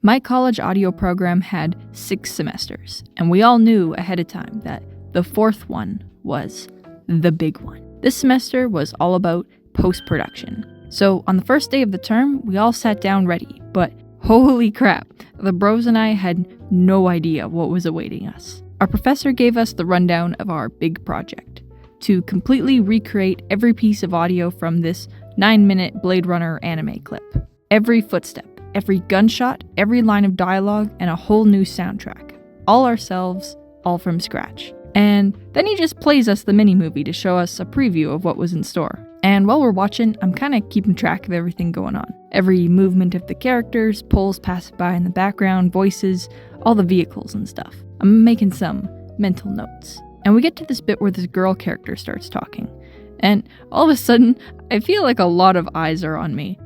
My college audio program had 6 semesters, and we all knew ahead of time that the 4th one was the big one. This semester was all about post-production. So on the first day of the term, we all sat down ready, but holy crap, the bros and I had no idea what was awaiting us. Our professor gave us the rundown of our big project, to completely recreate every piece of audio from this 9-minute Blade Runner anime clip. Every footstep, every gunshot, every line of dialogue, and a whole new soundtrack. All ourselves, all from scratch. And then he just plays us the mini-movie to show us a preview of what was in store. And while we're watching, I'm kind of keeping track of everything going on. Every movement of the characters, poles passing by in the background, voices, all the vehicles and stuff. I'm making some mental notes. And we get to this bit where this girl character starts talking. And all of a sudden, I feel like a lot of eyes are on me.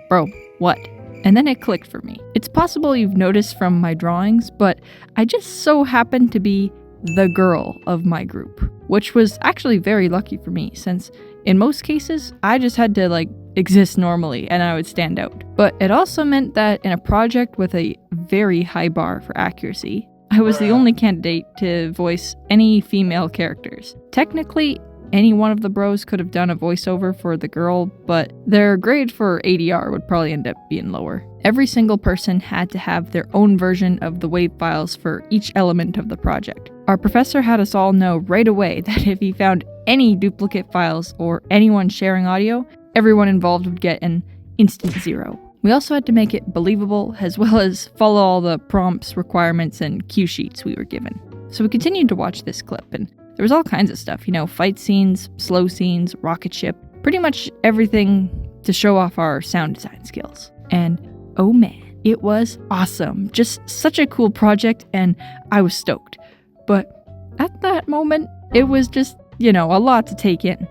Bro, what? And then it clicked for me. It's possible you've noticed from my drawings, but I just so happened to be the girl of my group, which was actually very lucky for me, since in most cases, I just had to exist normally and I would stand out. But it also meant that in a project with a very high bar for accuracy, I was the only candidate to voice any female characters. Technically, any one of the bros could have done a voiceover for the girl, but their grade for ADR would probably end up being lower. Every single person had to have their own version of the wave files for each element of the project. Our professor had us all know right away that if he found any duplicate files or anyone sharing audio, everyone involved would get an instant 0. We also had to make it believable, as well as follow all the prompts, requirements, and cue sheets we were given. So we continued to watch this clip, and there was all kinds of stuff, fight scenes, slow scenes, rocket ship, pretty much everything to show off our sound design skills. And oh man, it was awesome. Just such a cool project, and I was stoked. But at that moment, it was just, a lot to take in.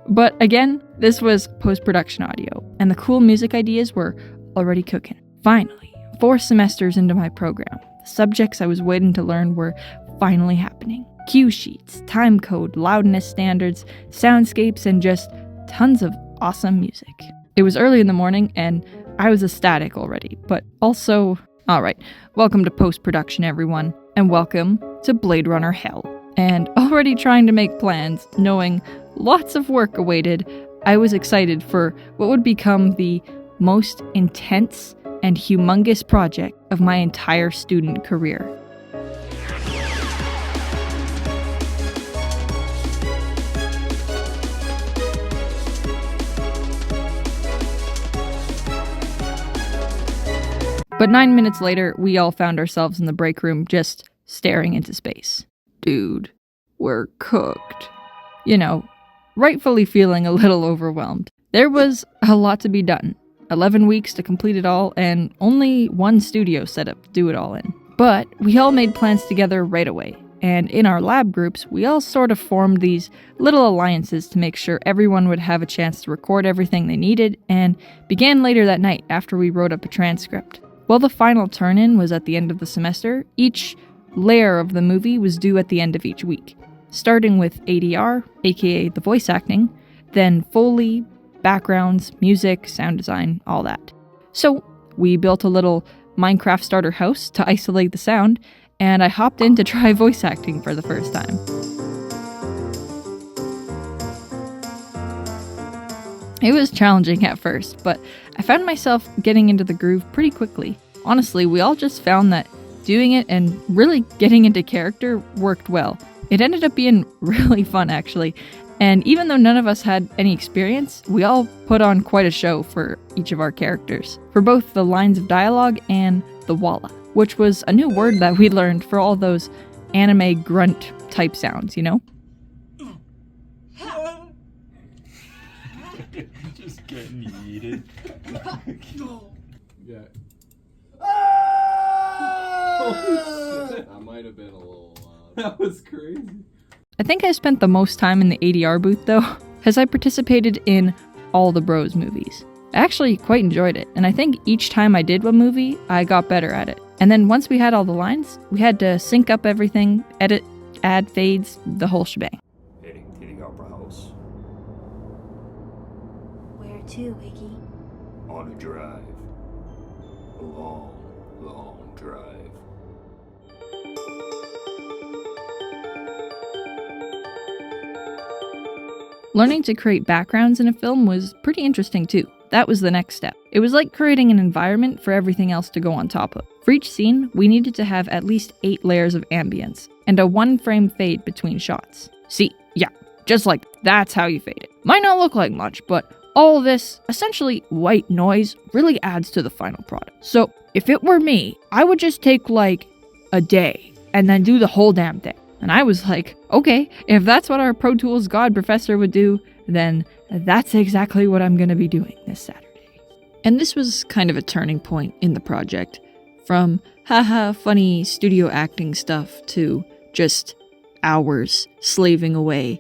But again, this was post-production audio, and the cool music ideas were already cooking. Finally, 4 semesters into my program, the subjects I was waiting to learn were finally happening. Cue sheets, time code, loudness standards, soundscapes, and just tons of awesome music. It was early in the morning, and I was ecstatic already, but also, alright, welcome to post-production everyone, and welcome to Blade Runner Hell. And already trying to make plans, knowing lots of work awaited, I was excited for what would become the most intense and humongous project of my entire student career. But 9 minutes later, we all found ourselves in the break room just staring into space. Dude, we're cooked. Rightfully feeling a little overwhelmed. There was a lot to be done. 11 weeks to complete it all, and only one studio setup to do it all in. But we all made plans together right away. And in our lab groups, we all sort of formed these little alliances to make sure everyone would have a chance to record everything they needed, and began later that night after we wrote up a transcript. While the final turn-in was at the end of the semester, each layer of the movie was due at the end of each week, starting with ADR, aka the voice acting, then Foley, backgrounds, music, sound design, all that. So we built a little Minecraft starter house to isolate the sound, and I hopped in to try voice acting for the first time. It was challenging at first, but I found myself getting into the groove pretty quickly. Honestly, we all just found that doing it and really getting into character worked well. It ended up being really fun, actually. And even though none of us had any experience, we all put on quite a show for each of our characters, for both the lines of dialogue and the walla, which was a new word that we learned for all those anime grunt type sounds, Just getting yeeted. Yeah. That might have been a little loud. That was crazy. I think I spent the most time in the ADR booth though, as I participated in all the Bros movies. I actually quite enjoyed it, and I think each time I did one movie, I got better at it. And then once we had all the lines, we had to sync up everything, edit, add fades, the whole shebang. Heading to the opera house. Where to, Wiggy? On a drive. long, long drive. Learning to create backgrounds in a film was pretty interesting too. That was the next step. It was like creating an environment for everything else to go on top of. For each scene, we needed to have at least 8 layers of ambience, and a 1-frame fade between shots. See, yeah, just like that's how you fade it. Might not look like much, but all of this, essentially white noise, really adds to the final product. So, if it were me, I would just take like a day and then do the whole damn thing. And I was like, okay, if that's what our Pro Tools God professor would do, then that's exactly what I'm going to be doing this Saturday. And this was kind of a turning point in the project. From haha funny studio acting stuff to just hours slaving away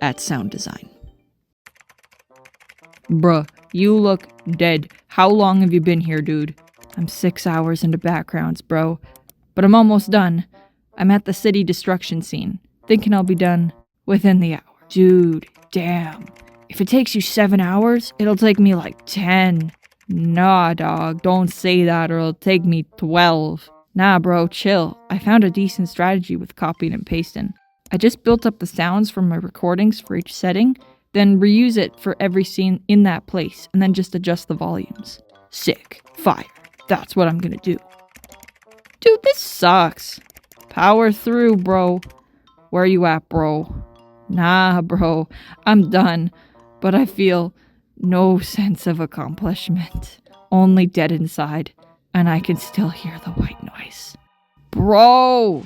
at sound design. Bruh, you look dead. How long have you been here, dude? I'm 6 hours into backgrounds, bro. But I'm almost done. I'm at the city destruction scene, thinking I'll be done within the hour. Dude, damn. If it takes you 7 hours, it'll take me like 10. Nah, dog, don't say that or it'll take me 12. Nah, bro, chill. I found a decent strategy with copying and pasting. I just built up the sounds from my recordings for each setting, then reuse it for every scene in that place, and then just adjust the volumes. Sick. Fire. That's what I'm gonna do. Dude, this sucks. Power through, bro. Where you at, bro? Nah, bro. I'm done. But I feel no sense of accomplishment. Only dead inside. And I can still hear the white noise. Bro!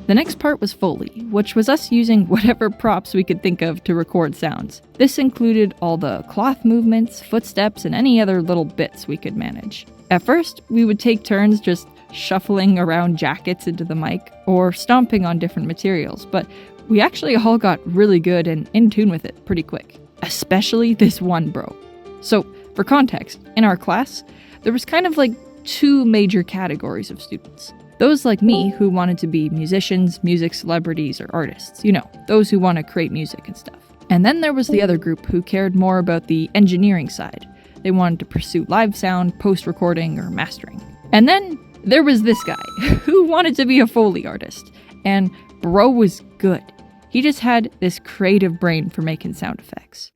The next part was Foley, which was us using whatever props we could think of to record sounds. This included all the cloth movements, footsteps, and any other little bits we could manage. At first, we would take turns just shuffling around jackets into the mic, or stomping on different materials, but we actually all got really good and in tune with it pretty quick. Especially this one bro. So, for context, in our class, there was kind of like 2 major categories of students. Those like me who wanted to be musicians, music celebrities, or artists. You know, those who want to create music and stuff. And then there was the other group who cared more about the engineering side. They wanted to pursue live sound, post-recording, or mastering. And then there was this guy who wanted to be a Foley artist. And bro was good. He just had this creative brain for making sound effects.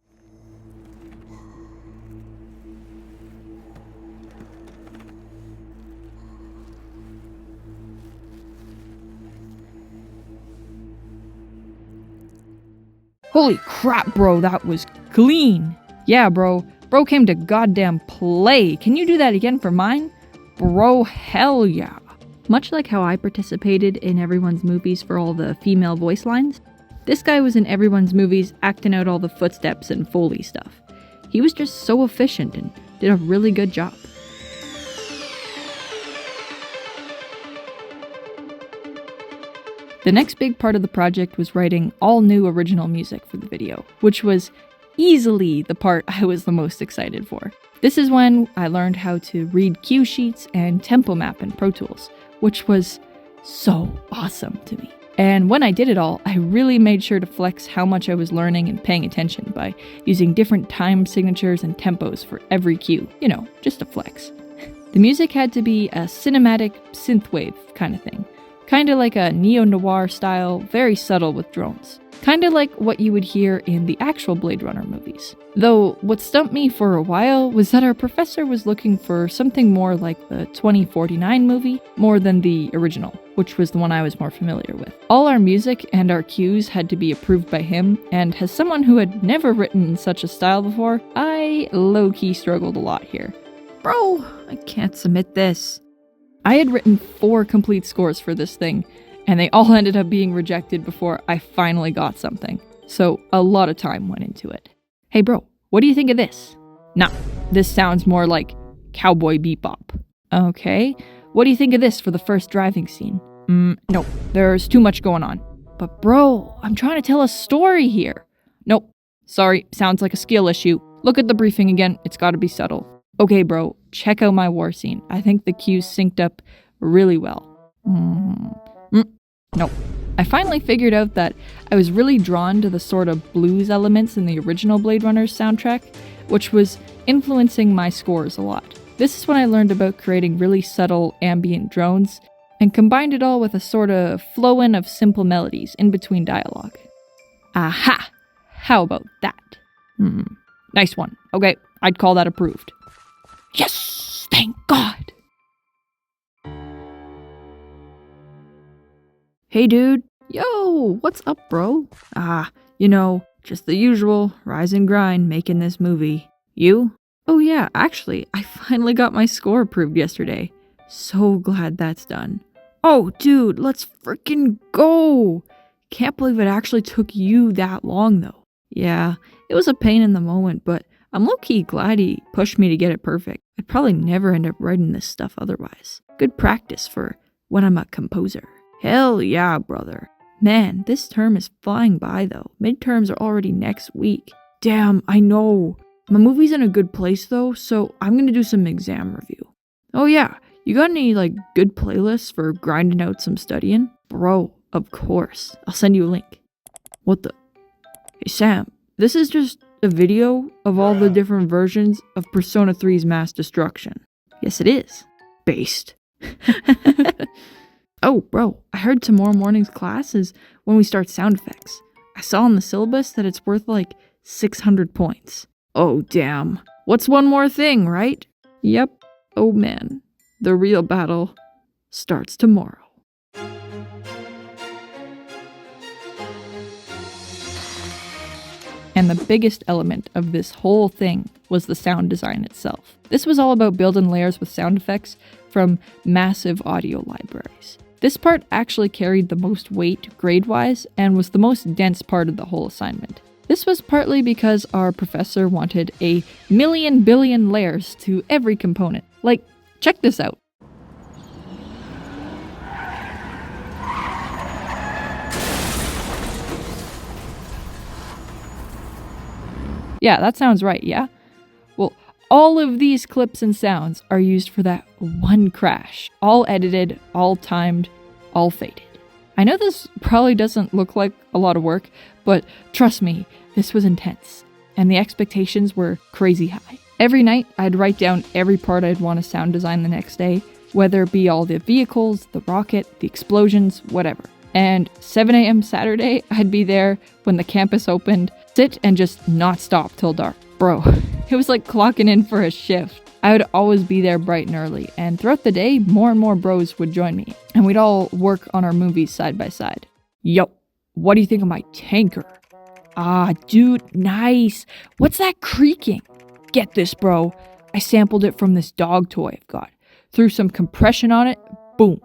Holy crap, bro, that was clean. Yeah, bro. Bro came to goddamn play. Can you do that again for mine? Bro, hell yeah. Much like how I participated in everyone's movies for all the female voice lines, this guy was in everyone's movies acting out all the footsteps and Foley stuff. He was just so efficient and did a really good job. The next big part of the project was writing all new original music for the video, which was easily the part I was the most excited for. This is when I learned how to read cue sheets and tempo map in Pro Tools, which was so awesome to me. And when I did it all, I really made sure to flex how much I was learning and paying attention by using different time signatures and tempos for every cue. You know, just a flex. The music had to be a cinematic synthwave kind of thing. Kinda like a neo-noir style, very subtle with drones. Kinda like what you would hear in the actual Blade Runner movies. Though, what stumped me for a while was that our professor was looking for something more like the 2049 movie, more than the original, which was the one I was more familiar with. All our music and our cues had to be approved by him, and as someone who had never written in such a style before, I low-key struggled a lot here. Bro, I can't submit this. I had written 4 complete scores for this thing, and they all ended up being rejected before I finally got something. So a lot of time went into it. Hey bro, what do you think of this? Nah, this sounds more like Cowboy Bebop. Okay, what do you think of this for the first driving scene? Nope, there's too much going on. But bro, I'm trying to tell a story here. Nope, sorry, sounds like a skill issue. Look at the briefing again, it's gotta be subtle. Okay bro, check out my war scene. I think the cues synced up really well. Nope, I finally figured out that I was really drawn to the sort of blues elements in the original Blade Runner's soundtrack, which was influencing my scores a lot. This is when I learned about creating really subtle ambient drones and combined it all with a sort of flow-in of simple melodies in between dialogue. Aha! How about that? Nice one. Okay, I'd call that approved. Yes! Thank God! Hey dude. Yo, what's up, bro? Just the usual, rise and grind making this movie. You? Oh yeah, actually, I finally got my score approved yesterday. So glad that's done. Oh dude, let's frickin' go! Can't believe it actually took you that long though. Yeah, it was a pain in the moment, but I'm low-key glad he pushed me to get it perfect. I'd probably never end up writing this stuff otherwise. Good practice for when I'm a composer. Hell yeah, brother. Man, this term is flying by though. Midterms are already next week. Damn, I know. My movie's in a good place though, so I'm gonna do some exam review. Oh yeah, you got any good playlists for grinding out some studying? Bro, of course. I'll send you a link. What the? Hey Sam, this is just a video of all the different versions of Persona 3's Mass Destruction. Yes it is. Based. Oh, bro, I heard tomorrow morning's class is when we start sound effects. I saw in the syllabus that it's worth 600 points. Oh, damn. What's one more thing, right? Yep. Oh, man. The real battle starts tomorrow. And the biggest element of this whole thing was the sound design itself. This was all about building layers with sound effects from massive audio libraries. This part actually carried the most weight grade-wise and was the most dense part of the whole assignment. This was partly because our professor wanted a million billion layers to every component. Check this out. Yeah, that sounds right, yeah? Well, all of these clips and sounds are used for that one crash. All edited, all timed, all faded. I know this probably doesn't look like a lot of work, but trust me, this was intense. And the expectations were crazy high. Every night, I'd write down every part I'd want to sound design the next day, whether it be all the vehicles, the rocket, the explosions, whatever. And 7 a.m. Saturday, I'd be there when the campus opened, sit and just not stop till dark. Bro, it was like clocking in for a shift. I would always be there bright and early, and throughout the day, more and more bros would join me, and we'd all work on our movies side by side. Yo, what do you think of my tanker? Ah, dude, nice. What's that creaking? Get this, bro. I sampled it from this dog toy I've got. Threw some compression on it, boom,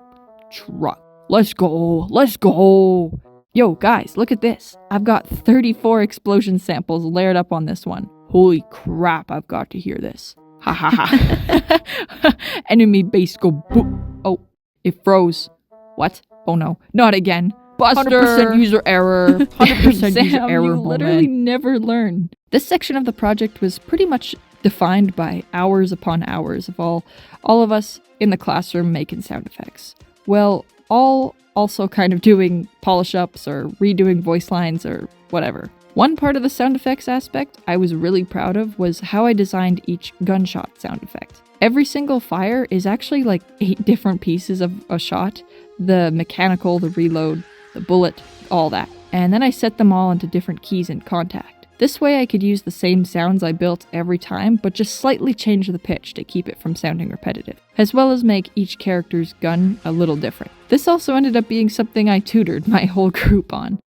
truck. Let's go, let's go. Yo, guys, look at this. I've got 34 explosion samples layered up on this one. Holy crap, I've got to hear this. Ha ha ha. Enemy base go boom. Oh, it froze. What? Oh no, not again. Buster! 100% user error. 100% Sam, user error. You literally never learn. This section of the project was pretty much defined by hours upon hours of all of us in the classroom making sound effects. Well, all also kind of doing polish-ups or redoing voice lines or whatever. One part of the sound effects aspect I was really proud of was how I designed each gunshot sound effect. Every single fire is actually 8 different pieces of a shot. The mechanical, the reload, the bullet, all that. And then I set them all into different keys in contact. This way I could use the same sounds I built every time, but just slightly change the pitch to keep it from sounding repetitive, as well as make each character's gun a little different. This also ended up being something I tutored my whole group on.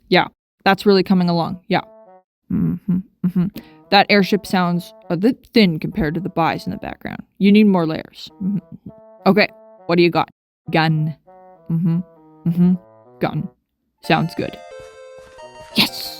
Yeah, that's really coming along, yeah. That airship sounds a bit thin compared to the buys in the background. You need more layers. Okay, what do you got? Gun. Gun. Sounds good. Yes!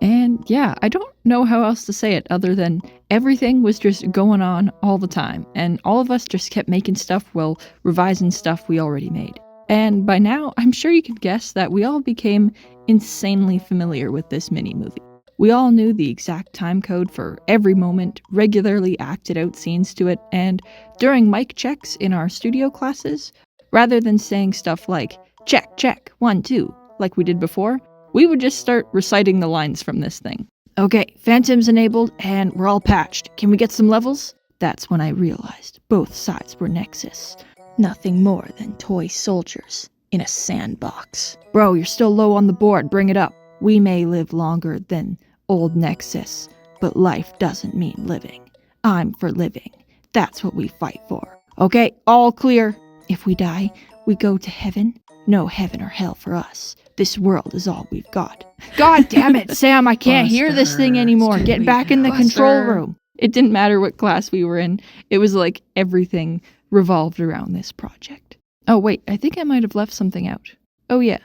And yeah, I don't know how else to say it other than everything was just going on all the time, and all of us just kept making stuff while revising stuff we already made. And by now, I'm sure you can guess that we all became insanely familiar with this mini-movie. We all knew the exact time code for every moment, regularly acted out scenes to it, and during mic checks in our studio classes, rather than saying stuff like, check, check, 1, 2, like we did before, we would just start reciting the lines from this thing. Okay, Phantom's enabled and we're all patched. Can we get some levels? That's when I realized both sides were Nexus. Nothing more than toy soldiers in a sandbox. Bro, you're still low on the board, bring it up. We may live longer than old Nexus, but life doesn't mean living. I'm for living. That's what we fight for. Okay, all clear. If we die, we go to heaven. No heaven or hell for us. This world is all we've got. God damn it, Sam, I can't hear this thing anymore. Get back in the control room. It didn't matter what class we were in. It was like everything revolved around this project. Oh wait, I think I might have left something out. Oh yeah.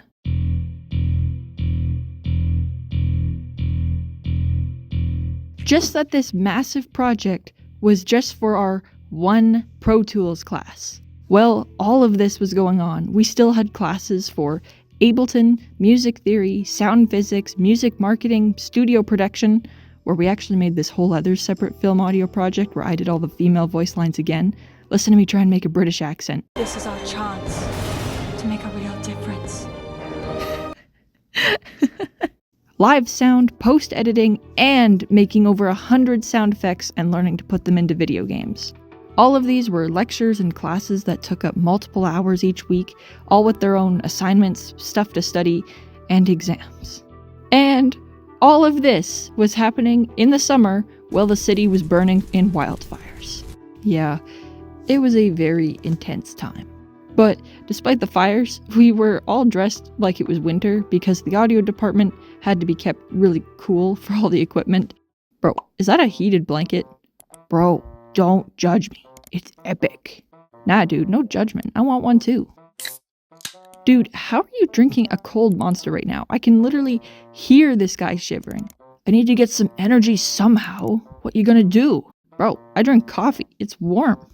Just that this massive project was just for our one Pro Tools class. Well, all of this was going on. We still had classes for Ableton, music theory, sound physics, music marketing, studio production, where we actually made this whole other separate film audio project where I did all the female voice lines again. Listen to me try and make a British accent. This is our chance to make a real difference. Live sound, post-editing, and making over 100 sound effects and learning to put them into video games. All of these were lectures and classes that took up multiple hours each week, all with their own assignments, stuff to study, and exams. And all of this was happening in the summer while the city was burning in wildfires. Yeah, it was a very intense time. But despite the fires, we were all dressed like it was winter because the audio department had to be kept really cool for all the equipment. Bro, is that a heated blanket? Bro, don't judge me. It's epic. Nah, dude, no judgment. I want one too. Dude, how are you drinking a cold Monster right now? I can literally hear this guy shivering. I need to get some energy somehow. What you gonna do? Bro, I drink coffee. It's warm.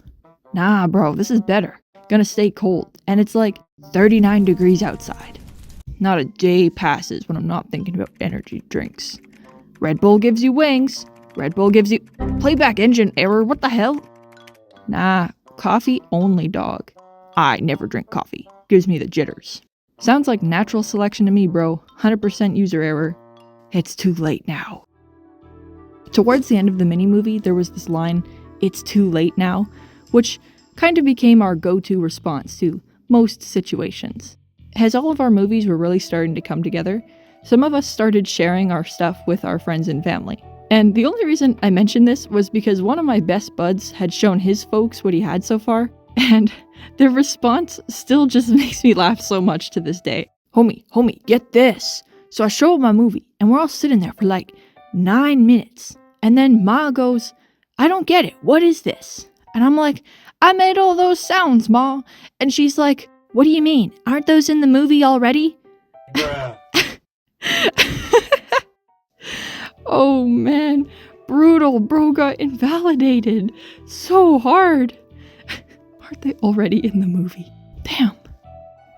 Nah, bro, this is better. Gonna stay cold. And it's like 39 degrees outside. Not a day passes when I'm not thinking about energy drinks. Red Bull gives you wings. Red Bull gives you... Playback engine error, what the hell? Nah, coffee only, dog. I never drink coffee. Gives me the jitters. Sounds like natural selection to me, bro. 100% user error. It's too late now. Towards the end of the mini-movie, there was this line, "It's too late now," which kind of became our go-to response to most situations. As all of our movies were really starting to come together, some of us started sharing our stuff with our friends and family. And the only reason I mentioned this was because one of my best buds had shown his folks what he had so far, and their response still just makes me laugh so much to this day. Homie, get this. So I show him my movie, and we're all sitting there for like 9 minutes. And then Ma goes, "I don't get it. What is this?" And I'm like, "I made all those sounds, Ma." And she's like, "What do you mean? Aren't those in the movie already?" Bruh. Oh man, brutal, bro got invalidated so hard. Aren't they already in the movie? Damn.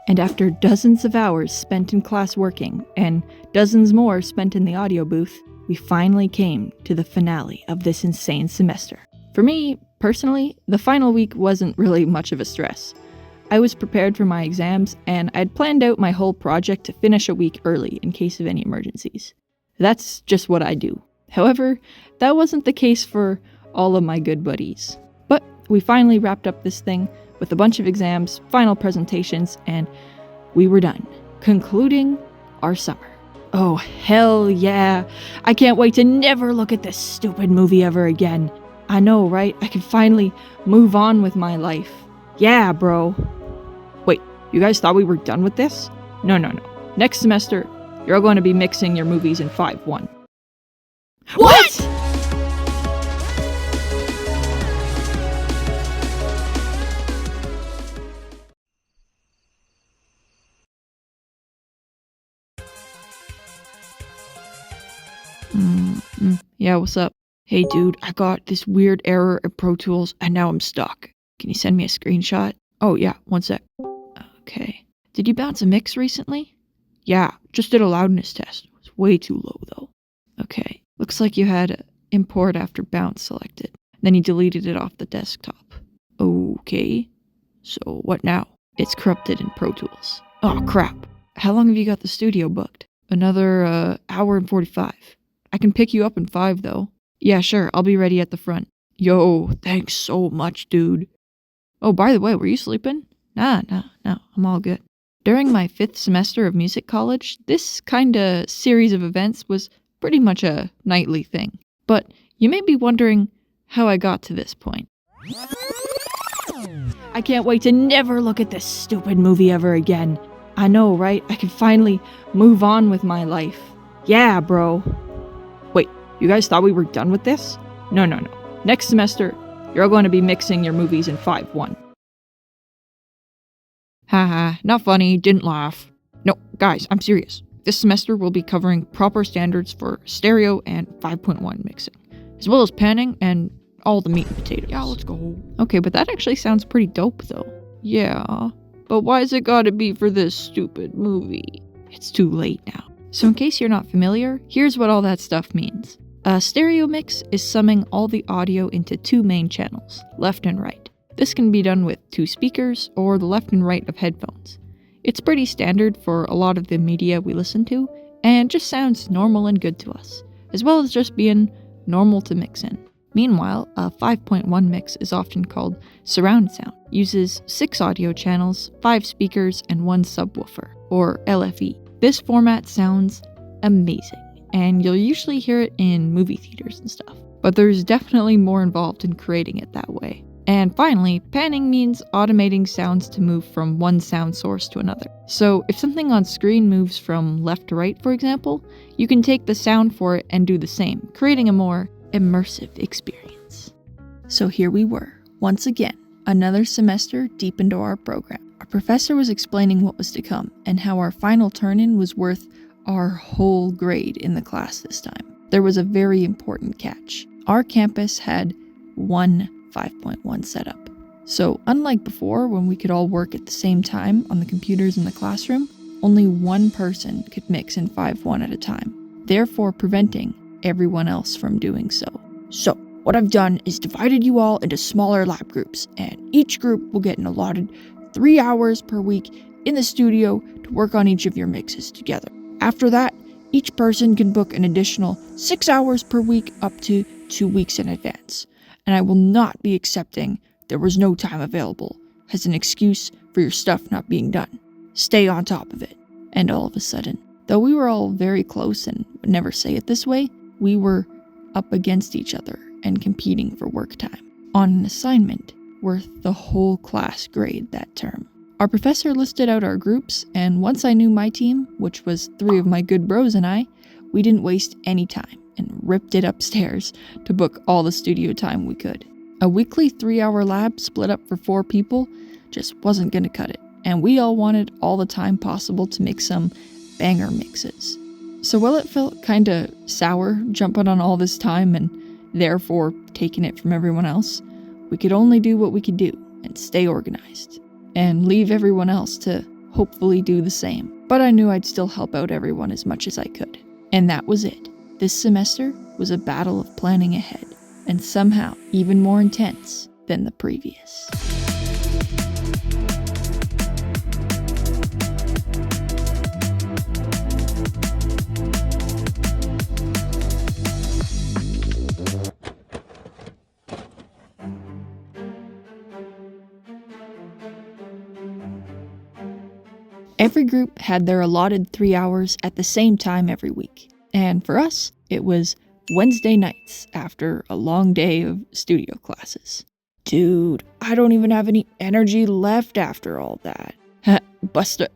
And after dozens of hours spent in class working, and dozens more spent in the audio booth, we finally came to the finale of this insane semester. For me, personally, the final week wasn't really much of a stress. I was prepared for my exams, and I'd planned out my whole project to finish a week early in case of any emergencies. That's just what I do. However, that wasn't the case for all of my good buddies. But we finally wrapped up this thing with a bunch of exams, final presentations, and we were done, concluding our summer. Oh, hell yeah. I can't wait to never look at this stupid movie ever again. I know, right? I can finally move on with my life. Yeah, bro. Wait, you guys thought we were done with this? No. Next semester, you're all going to be mixing your movies in 5-1. What?! Yeah, what's up? Hey dude, I got this weird error at Pro Tools and now I'm stuck. Can you send me a screenshot? Oh yeah, one sec. Okay. Did you bounce a mix recently? Yeah, just did a loudness test. It was way too low though. Okay. Looks like you had import after bounce selected. Then you deleted it off the desktop. Okay. So what now? It's corrupted in Pro Tools. Oh, crap. How long have you got the studio booked? Another hour and 45. I can pick you up in 5, though. Yeah, sure. I'll be ready at the front. Yo, thanks so much, dude. Oh, by the way, were you sleeping? Nah, I'm all good. During my 5th semester of music college, this kinda series of events was pretty much a nightly thing. But you may be wondering how I got to this point. I can't wait to never look at this stupid movie ever again. I know, right? I can finally move on with my life. Yeah, bro. Wait, you guys thought we were done with this? No. Next semester, you're all going to be mixing your movies in 5-1. Haha, not funny, didn't laugh. No, guys, I'm serious. This semester we'll be covering proper standards for stereo and 5.1 mixing, as well as panning and all the meat and potatoes. Yeah, let's go. Okay, but that actually sounds pretty dope though. Yeah, but why's it gotta be for this stupid movie? It's too late now. So in case you're not familiar, here's what all that stuff means. A stereo mix is summing all the audio into 2 main channels, left and right. This can be done with 2 speakers or the left and right of headphones. It's pretty standard for a lot of the media we listen to, and just sounds normal and good to us, as well as just being normal to mix in. Meanwhile, a 5.1 mix is often called surround sound, uses 6 audio channels, 5 speakers, and 1 subwoofer, or LFE. This format sounds amazing, and you'll usually hear it in movie theaters and stuff, but there's definitely more involved in creating it that way. And finally, panning means automating sounds to move from one sound source to another. So if something on screen moves from left to right, for example, you can take the sound for it and do the same, creating a more immersive experience. So here we were, once again, another semester deep into our program. Our professor was explaining what was to come and how our final turn-in was worth our whole grade in the class this time. There was a very important catch. Our campus had one 5.1 setup. So unlike before when we could all work at the same time on the computers in the classroom, only one person could mix in 5.1 at a time, therefore preventing everyone else from doing so. So what I've done is divided you all into smaller lab groups, and each group will get an allotted 3 hours per week in the studio to work on each of your mixes together. After that, each person can book an additional 6 hours per week up to 2 weeks in advance. And I will not be accepting there was no time available as an excuse for your stuff not being done. Stay on top of it. And all of a sudden, though we were all very close and would never say it this way, we were up against each other and competing for work time on an assignment worth the whole class grade that term. Our professor listed out our groups, and once I knew my team, which was 3 of my good bros and I, we didn't waste any time and ripped it upstairs to book all the studio time we could. A weekly 3-hour lab split up for 4 people just wasn't gonna cut it, and we all wanted all the time possible to make some banger mixes. So while it felt kinda sour jumping on all this time and therefore taking it from everyone else, we could only do what we could do and stay organized, and leave everyone else to hopefully do the same. But I knew I'd still help out everyone as much as I could. And that was it. This semester was a battle of planning ahead, and somehow even more intense than the previous. Every group had their allotted 3 hours at the same time every week. And for us, it was Wednesday nights after a long day of studio classes. Dude, I don't even have any energy left after all that. Buster.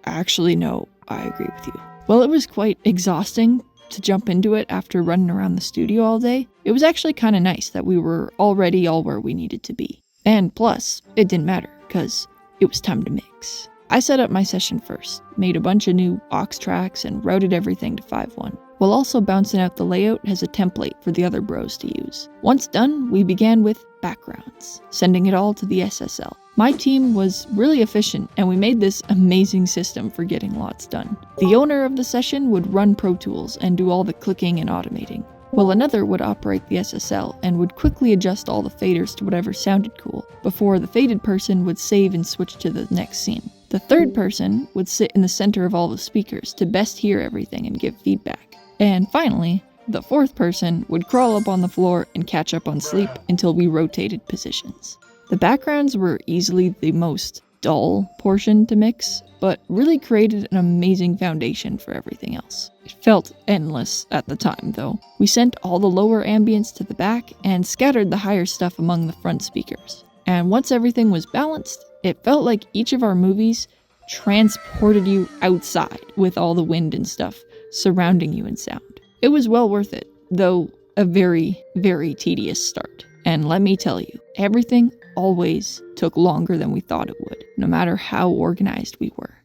Actually, no, I agree with you. While it was quite exhausting to jump into it after running around the studio all day, it was actually kind of nice that we were already all where we needed to be. And plus, it didn't matter, because it was time to mix. I set up my session first, made a bunch of new aux tracks, and routed everything to 5.1, while also bouncing out the layout as a template for the other bros to use. Once done, we began with backgrounds, sending it all to the SSL. My team was really efficient, and we made this amazing system for getting lots done. The owner of the session would run Pro Tools and do all the clicking and automating, while another would operate the SSL and would quickly adjust all the faders to whatever sounded cool, before the faded person would save and switch to the next scene. The third person would sit in the center of all the speakers to best hear everything and give feedback. And finally, the fourth person would crawl up on the floor and catch up on sleep until we rotated positions. The backgrounds were easily the most dull portion to mix, but really created an amazing foundation for everything else. It felt endless at the time, though. We sent all the lower ambience to the back and scattered the higher stuff among the front speakers. And once everything was balanced, it felt like each of our movies transported you outside with all the wind and stuff surrounding you in sound. It was well worth it, though a very, very tedious start. And let me tell you, everything always took longer than we thought it would, no matter how organized we were.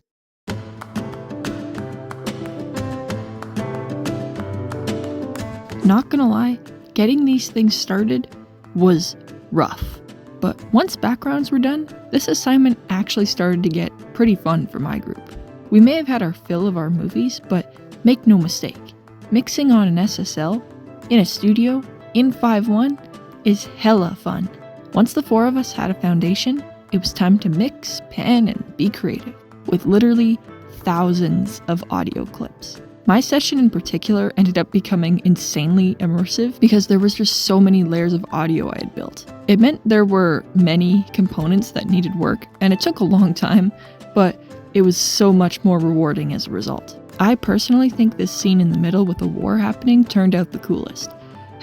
Not gonna lie, getting these things started was rough. But once backgrounds were done, this assignment actually started to get pretty fun for my group. We may have had our fill of our movies, but make no mistake, mixing on an SSL, in a studio, in 5.1, is hella fun. Once the four of us had a foundation, it was time to mix, pan, and be creative, with literally thousands of audio clips. My session in particular ended up becoming insanely immersive because there was just so many layers of audio I had built. It meant there were many components that needed work, and it took a long time, but it was so much more rewarding as a result. I personally think this scene in the middle with the war happening turned out the coolest,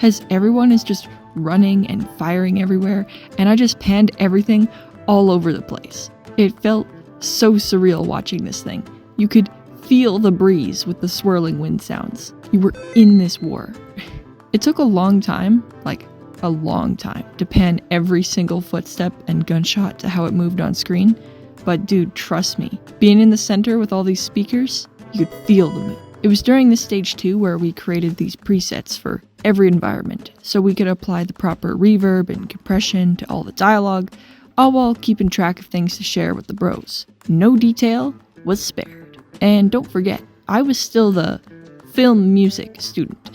as everyone is just running and firing everywhere, and I just panned everything all over the place. It felt so surreal watching this thing. You could feel the breeze with the swirling wind sounds. You were in this war. It took a long time, to pan every single footstep and gunshot to how it moved on screen, but dude, trust me, being in the center with all these speakers, you could feel the mood. It was during this stage too where we created these presets for every environment, so we could apply the proper reverb and compression to all the dialogue, all while keeping track of things to share with the bros. No detail was spared. And don't forget, I was still the film music student,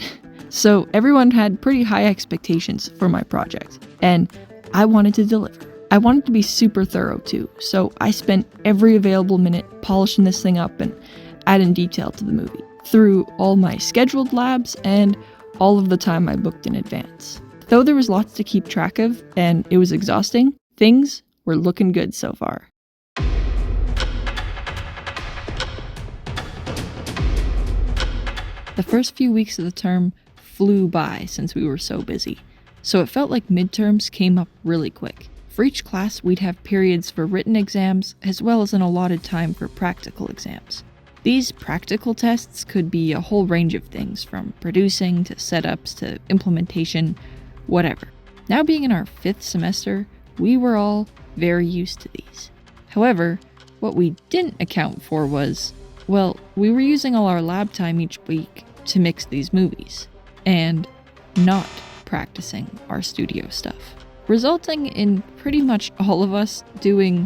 so everyone had pretty high expectations for my project, and I wanted to deliver. I wanted to be super thorough too, so I spent every available minute polishing this thing up and adding detail to the movie, through all my scheduled labs and all of the time I booked in advance. Though there was lots to keep track of, and it was exhausting, things were looking good so far. The first few weeks of the term flew by since we were so busy, so it felt like midterms came up really quick. For each class, we'd have periods for written exams as well as an allotted time for practical exams. These practical tests could be a whole range of things, from producing to setups to implementation, whatever. Now being in our 5th semester, we were all very used to these. However, what we didn't account for was, well, we were using all our lab time each week to mix these movies, and not practicing our studio stuff, resulting in pretty much all of us doing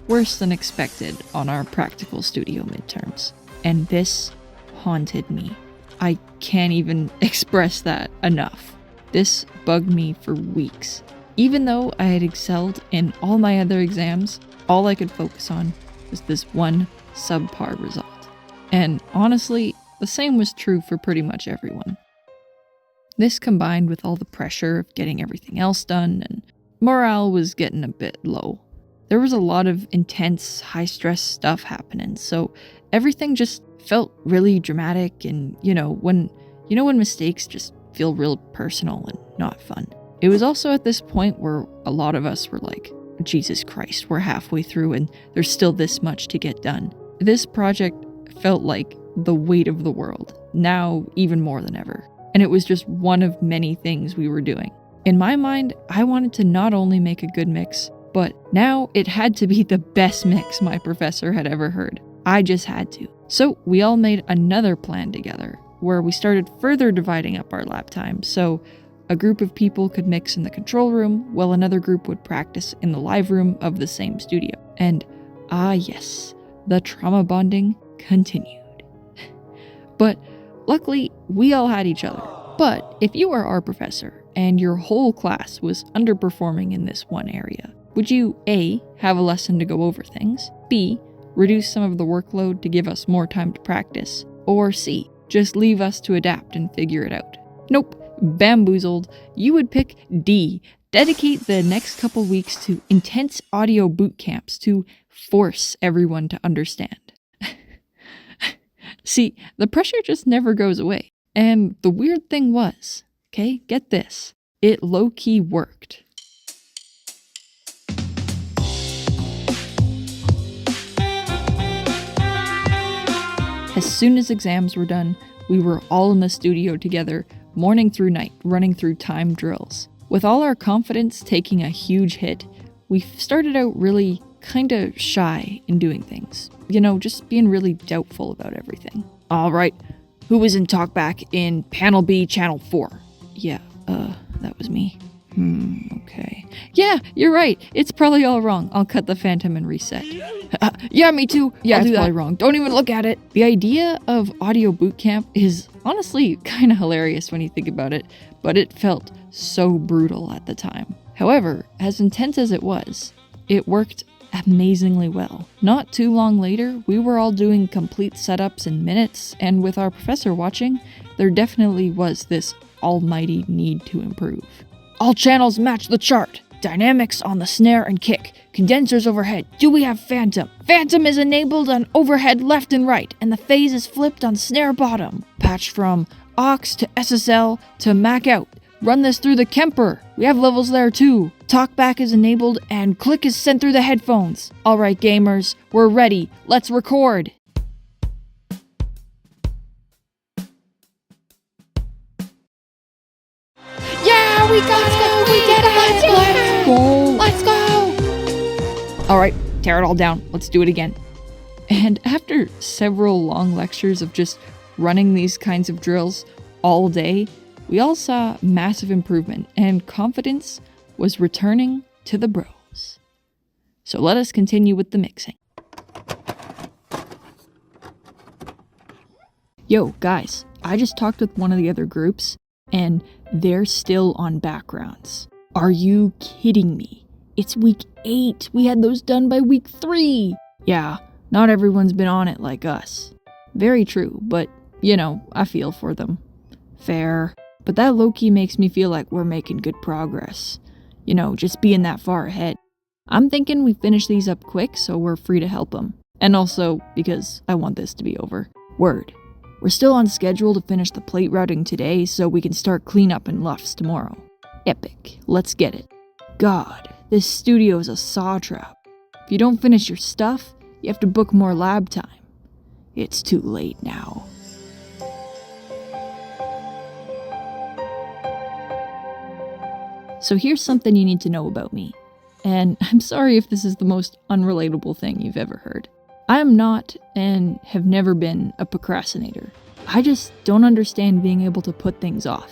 worse than expected on our practical studio midterms. And this haunted me. I can't even express that enough. This bugged me for weeks. Even though I had excelled in all my other exams, all I could focus on was this one subpar result. And honestly, the same was true for pretty much everyone. This combined with all the pressure of getting everything else done, and morale was getting a bit low. There was a lot of intense, high-stress stuff happening, so everything just felt really dramatic, and when mistakes just feel real personal and not fun. It was also at this point where a lot of us were like, Jesus Christ, we're halfway through and there's still this much to get done. This project felt like the weight of the world, now even more than ever. And it was just one of many things we were doing. In my mind, I wanted to not only make a good mix, but now it had to be the best mix my professor had ever heard. I just had to. So we all made another plan together, where we started further dividing up our lab time, so a group of people could mix in the control room, while another group would practice in the live room of the same studio. And yes, the trauma bonding continued. But luckily, we all had each other. But if you were our professor, and your whole class was underperforming in this one area, would you A, have a lesson to go over things, B, reduce some of the workload to give us more time to practice, or C, just leave us to adapt and figure it out. Nope, bamboozled. You would pick D, dedicate the next couple weeks to intense audio boot camps to force everyone to understand. See, the pressure just never goes away. And the weird thing was, okay, get this, it low-key worked. As soon as exams were done, we were all in the studio together, morning through night, running through time drills. With all our confidence taking a huge hit, we started out really kinda shy in doing things. You know, just being really doubtful about everything. Alright, who was in talkback in Panel B, Channel 4? Yeah, that was me. Okay. Yeah, you're right. It's probably all wrong. I'll cut the phantom and reset. Yeah, me too. Yeah, it's probably wrong. Don't even look at it. The idea of audio bootcamp is honestly kind of hilarious when you think about it, but it felt so brutal at the time. However, as intense as it was, it worked amazingly well. Not too long later, we were all doing complete setups in minutes, and with our professor watching, there definitely was this almighty need to improve. All channels match the chart. Dynamics on the snare and kick. Condensers overhead. Do we have phantom? Phantom is enabled on overhead left and right, and the phase is flipped on snare bottom. Patch from aux to SSL to Mac out. Run this through the Kemper. We have levels there too. Talkback is enabled and click is sent through the headphones. Alright gamers, we're ready. Let's record. Yeah, we got it! We did it! Let's go! Alright, tear it all down. Let's do it again. And after several long lectures of just running these kinds of drills all day, we all saw massive improvement, and confidence was returning to the bros. So let us continue with the mixing. Yo, guys, I just talked with one of the other groups, and they're still on backgrounds. Are you kidding me? It's week 8. We had those done by week 3. Yeah, not everyone's been on it like us. Very true, but, you know, I feel for them. Fair. But that low-key makes me feel like we're making good progress. You know, just being that far ahead. I'm thinking we finish these up quick so we're free to help them. And also, because I want this to be over. Word. We're still on schedule to finish the plate routing today so we can start cleanup and luffs tomorrow. Epic. Let's get it. God, this studio is a saw trap. If you don't finish your stuff, you have to book more lab time. It's too late now. So here's something you need to know about me. And I'm sorry if this is the most unrelatable thing you've ever heard. I am not, and have never been, a procrastinator. I just don't understand being able to put things off.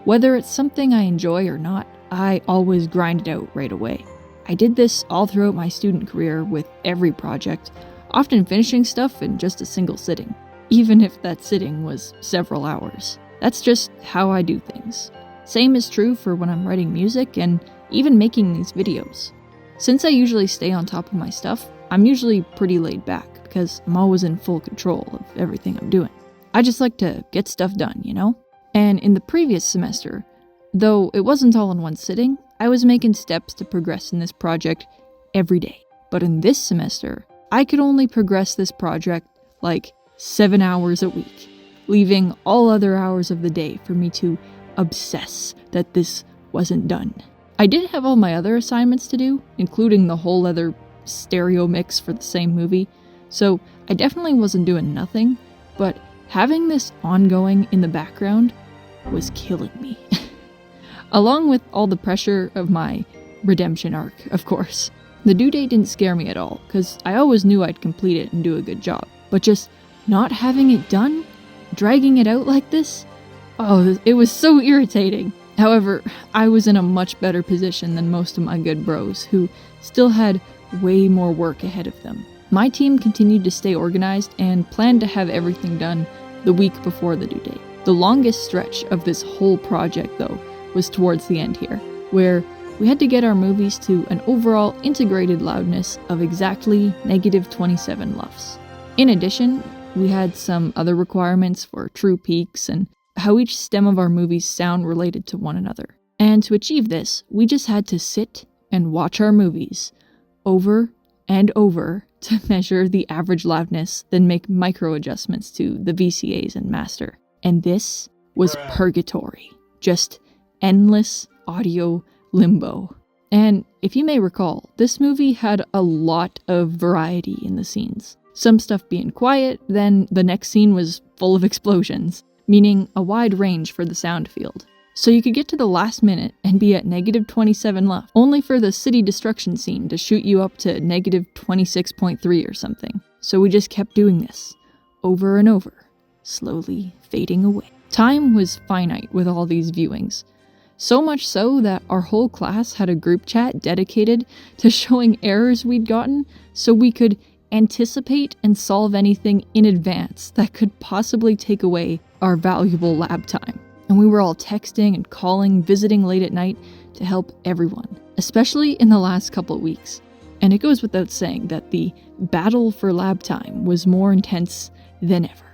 Whether it's something I enjoy or not, I always grind it out right away. I did this all throughout my student career with every project, often finishing stuff in just a single sitting, even if that sitting was several hours. That's just how I do things. Same is true for when I'm writing music and even making these videos. Since I usually stay on top of my stuff, I'm usually pretty laid back because I'm always in full control of everything I'm doing. I just like to get stuff done, you know? And in the previous semester, though it wasn't all in one sitting, I was making steps to progress in this project every day. But in this semester, I could only progress this project like 7 hours a week, leaving all other hours of the day for me to obsess that this wasn't done. I did have all my other assignments to do, including the whole other stereo mix for the same movie, so I definitely wasn't doing nothing, but having this ongoing in the background was killing me. Along with all the pressure of my redemption arc, of course. The due date didn't scare me at all, because I always knew I'd complete it and do a good job, but just not having it done, dragging it out like this, oh, it was so irritating. However, I was in a much better position than most of my good bros, who still had way more work ahead of them. My team continued to stay organized and planned to have everything done the week before the due date. The longest stretch of this whole project, though, was towards the end here, where we had to get our movies to an overall integrated loudness of exactly -27 LUFS. In addition, we had some other requirements for true peaks and how each stem of our movies sound related to one another. And to achieve this, we just had to sit and watch our movies over and over to measure the average loudness, then make micro adjustments to the VCAs and master. And this was purgatory. Just endless audio limbo. And if you may recall, this movie had a lot of variety in the scenes. Some stuff being quiet, then the next scene was full of explosions, meaning a wide range for the sound field. So you could get to the last minute and be at -27 LUFS, only for the city destruction scene to shoot you up to -26.3 or something. So we just kept doing this, over and over, slowly fading away. Time was finite with all these viewings. So much so that our whole class had a group chat dedicated to showing errors we'd gotten so we could anticipate and solve anything in advance that could possibly take away our valuable lab time. And we were all texting and calling, visiting late at night to help everyone, especially in the last couple weeks. And it goes without saying that the battle for lab time was more intense than ever.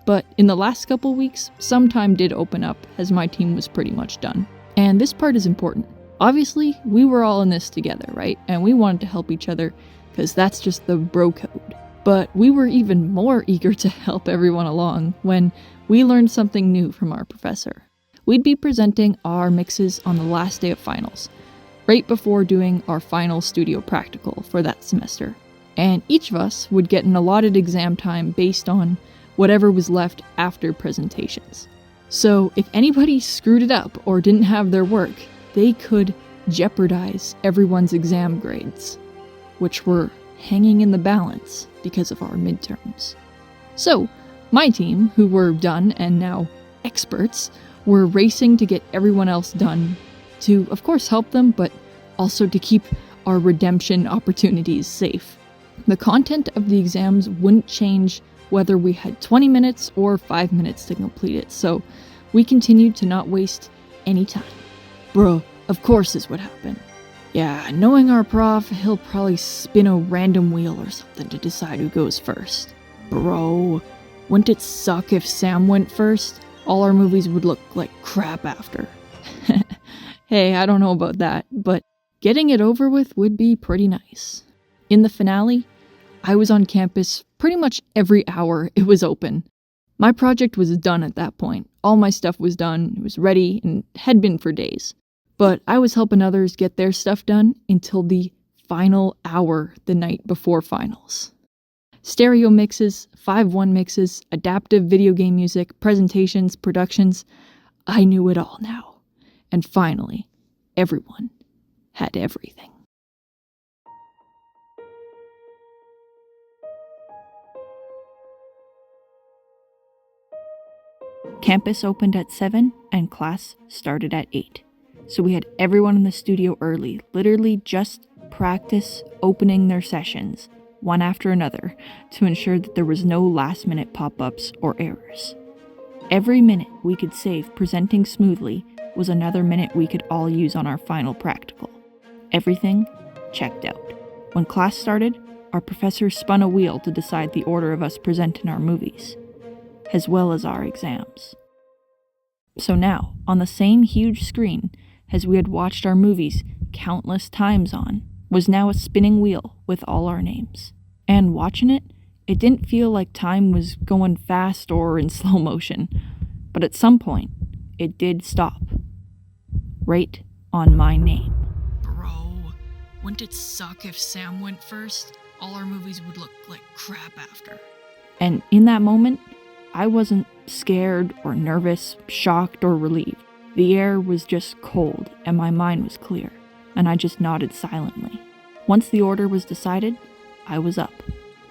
But in the last couple weeks, some time did open up as my team was pretty much done. And this part is important. Obviously, we were all in this together, right? And we wanted to help each other because that's just the bro code. But we were even more eager to help everyone along when we learned something new from our professor. We'd be presenting our mixes on the last day of finals, right before doing our final studio practical for that semester. And each of us would get an allotted exam time based on whatever was left after presentations. So if anybody screwed it up or didn't have their work, they could jeopardize everyone's exam grades, which were hanging in the balance because of our midterms. So my team, who were done and now experts, were racing to get everyone else done to, of course, help them, but also to keep our redemption opportunities safe. The content of the exams wouldn't change whether we had 20 minutes or 5 minutes to complete it, so we continued to not waste any time. Bruh, of course is what happened. Yeah, knowing our prof, he'll probably spin a random wheel or something to decide who goes first. Bro, wouldn't it suck if Sam went first? All our movies would look like crap after. Hey, I don't know about that, but getting it over with would be pretty nice. In the finale, I was on campus pretty much every hour it was open. My project was done at that point. All my stuff was done, it was ready, and had been for days. But I was helping others get their stuff done until the final hour the night before finals. Stereo mixes, 5-1 mixes, adaptive video game music, presentations, productions. I knew it all now. And finally, everyone had everything. Campus opened at 7 and class started at 8. So we had everyone in the studio early, literally just practice opening their sessions, one after another, to ensure that there was no last-minute pop-ups or errors. Every minute we could save presenting smoothly was another minute we could all use on our final practical. Everything checked out. When class started, our professor spun a wheel to decide the order of us presenting our movies, as well as our exams. So now, on the same huge screen as we had watched our movies countless times on, was now a spinning wheel with all our names. And watching it, it didn't feel like time was going fast or in slow motion, but at some point, it did stop. Right on my name. Bro, wouldn't it suck if Sam went first? All our movies would look like crap after. And in that moment, I wasn't scared or nervous, shocked or relieved. The air was just cold and my mind was clear, and I just nodded silently. Once the order was decided, I was up.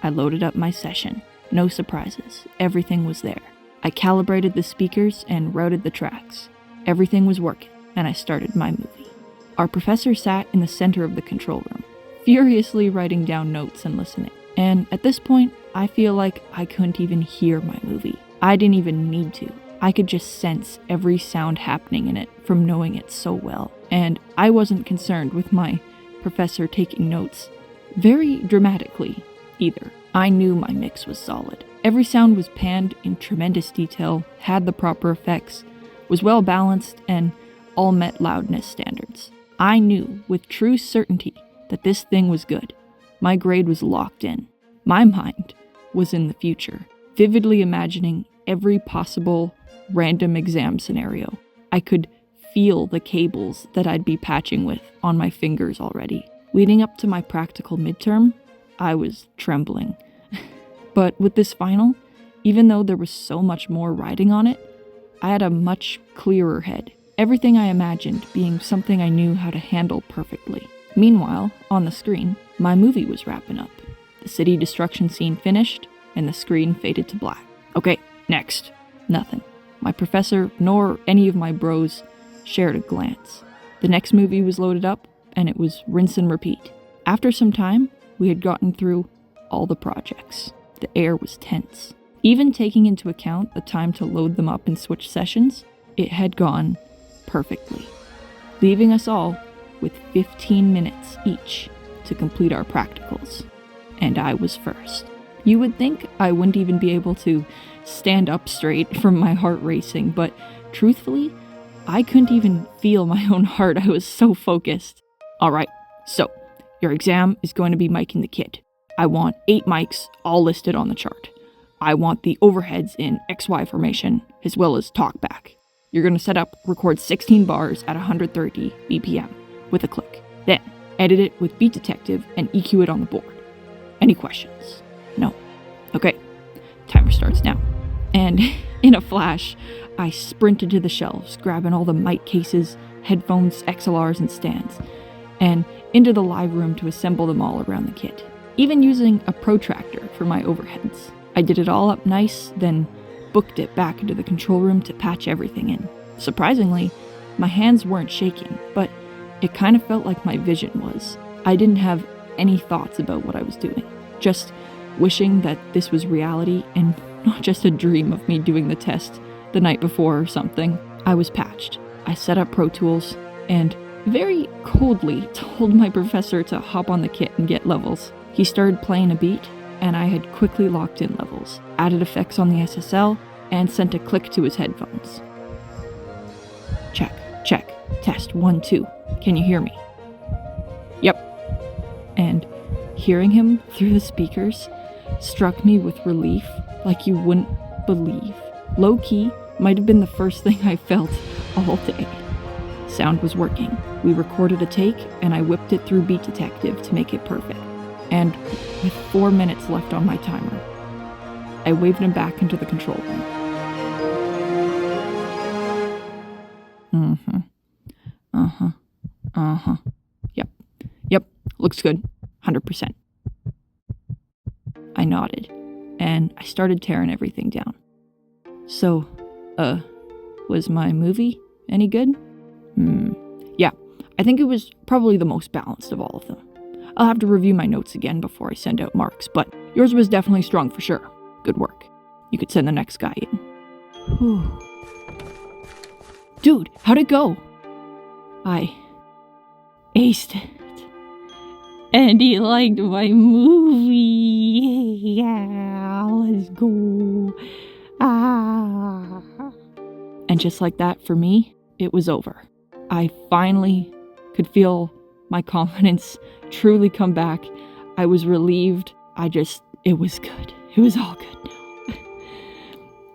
I loaded up my session. No surprises. Everything was there. I calibrated the speakers and routed the tracks. Everything was working, and I started my movie. Our professor sat in the center of the control room, furiously writing down notes and listening. And at this point, I feel like I couldn't even hear my movie. I didn't even need to. I could just sense every sound happening in it from knowing it so well. and I wasn't concerned with my professor taking notes very dramatically either. I knew my mix was solid. Every sound was panned in tremendous detail, had the proper effects, was well balanced, and all met loudness standards. I knew with true certainty that this thing was good. My grade was locked in. My mind was in the future, vividly imagining every possible random exam scenario. I could feel the cables that I'd be patching with on my fingers already. Leading up to my practical midterm, I was trembling. But with this final, even though there was so much more riding on it, I had a much clearer head. Everything I imagined being something I knew how to handle perfectly. Meanwhile, on the screen, my movie was wrapping up. The city destruction scene finished, and the screen faded to black. Okay, next. Nothing. My professor, nor any of my bros, shared a glance. The next movie was loaded up, and it was rinse and repeat. After some time, we had gotten through all the projects. The air was tense. Even taking into account the time to load them up and switch sessions, it had gone perfectly, leaving us all with 15 minutes each to complete our practicals. And I was first. You would think I wouldn't even be able to stand up straight from my heart racing, but truthfully, I couldn't even feel my own heart. I was so focused. Alright, so your exam is going to be miking the kid. I want 8 mics all listed on the chart. I want the overheads in XY formation, as well as talkback. You're going to set up, record 16 bars at 130 BPM with a click. Then, edit it with Beat Detective and EQ it on the board. Any questions? No. Okay, timer starts now. And in a flash, I sprinted to the shelves, grabbing all the mic cases, headphones, XLRs, and stands, and into the live room to assemble them all around the kit. Even using a protractor for my overheads. I did it all up nice, then booked it back into the control room to patch everything in. Surprisingly, my hands weren't shaking, but it kind of felt like my vision was. I didn't have any thoughts about what I was doing, just wishing that this was reality and not just a dream of me doing the test the night before or something. I was patched. I set up Pro Tools and very coldly told my professor to hop on the kit and get levels. He started playing a beat, and I had quickly locked in levels, added effects on the SSL, and sent a click to his headphones. Check, check, test, 1, 2. Can you hear me? Yep. And hearing him through the speakers struck me with relief like you wouldn't believe. Low-key might have been the first thing I felt all day. Sound was working. We recorded a take, and I whipped it through Beat Detective to make it perfect. And with 4 minutes left on my timer, I waved him back into the control room. Yep, looks good, 100%. I nodded, and I started tearing everything down. So, was my movie any good? Yeah, I think it was probably the most balanced of all of them. I'll have to review my notes again before I send out marks, but yours was definitely strong for sure. Good work. You could send the next guy in. Whew. Dude, how'd it go? I aced it. And he liked my movie. Yeah, let's go. Ah. And just like that, for me, it was over. I finally could feel my confidence truly come back. I was relieved. It was good. It was all good now.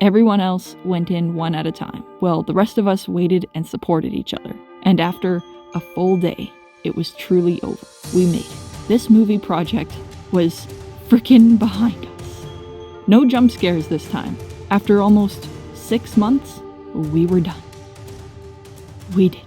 Everyone else went in one at a time. Well, the rest of us waited and supported each other. And after a full day, it was truly over. We made it. This movie project was freaking behind us. No jump scares this time. After almost 6 months, we were done. We did it.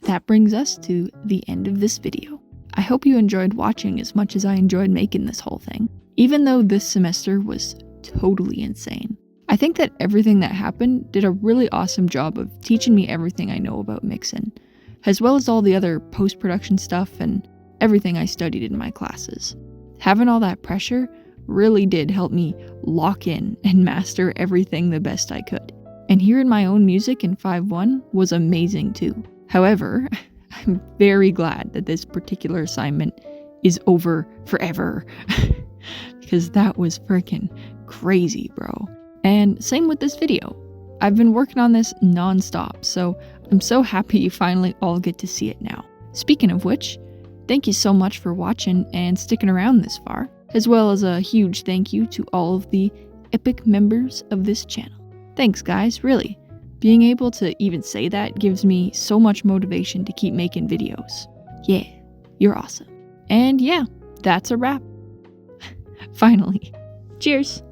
That brings us to the end of this video. I hope you enjoyed watching as much as I enjoyed making this whole thing. Even though this semester was totally insane, I think that everything that happened did a really awesome job of teaching me everything I know about mixing, as well as all the other post-production stuff and everything I studied in my classes. Having all that pressure really did help me lock in and master everything the best I could. And hearing my own music in 5.1 was amazing too. However, I'm very glad that this particular assignment is over forever. Because that was freaking crazy, bro. And same with this video. I've been working on this non-stop, so I'm so happy you finally all get to see it now. Speaking of which, thank you so much for watching and sticking around this far, as well as a huge thank you to all of the epic members of this channel. Thanks guys, really. Being able to even say that gives me so much motivation to keep making videos. Yeah, you're awesome. And yeah, that's a wrap. Finally. Cheers!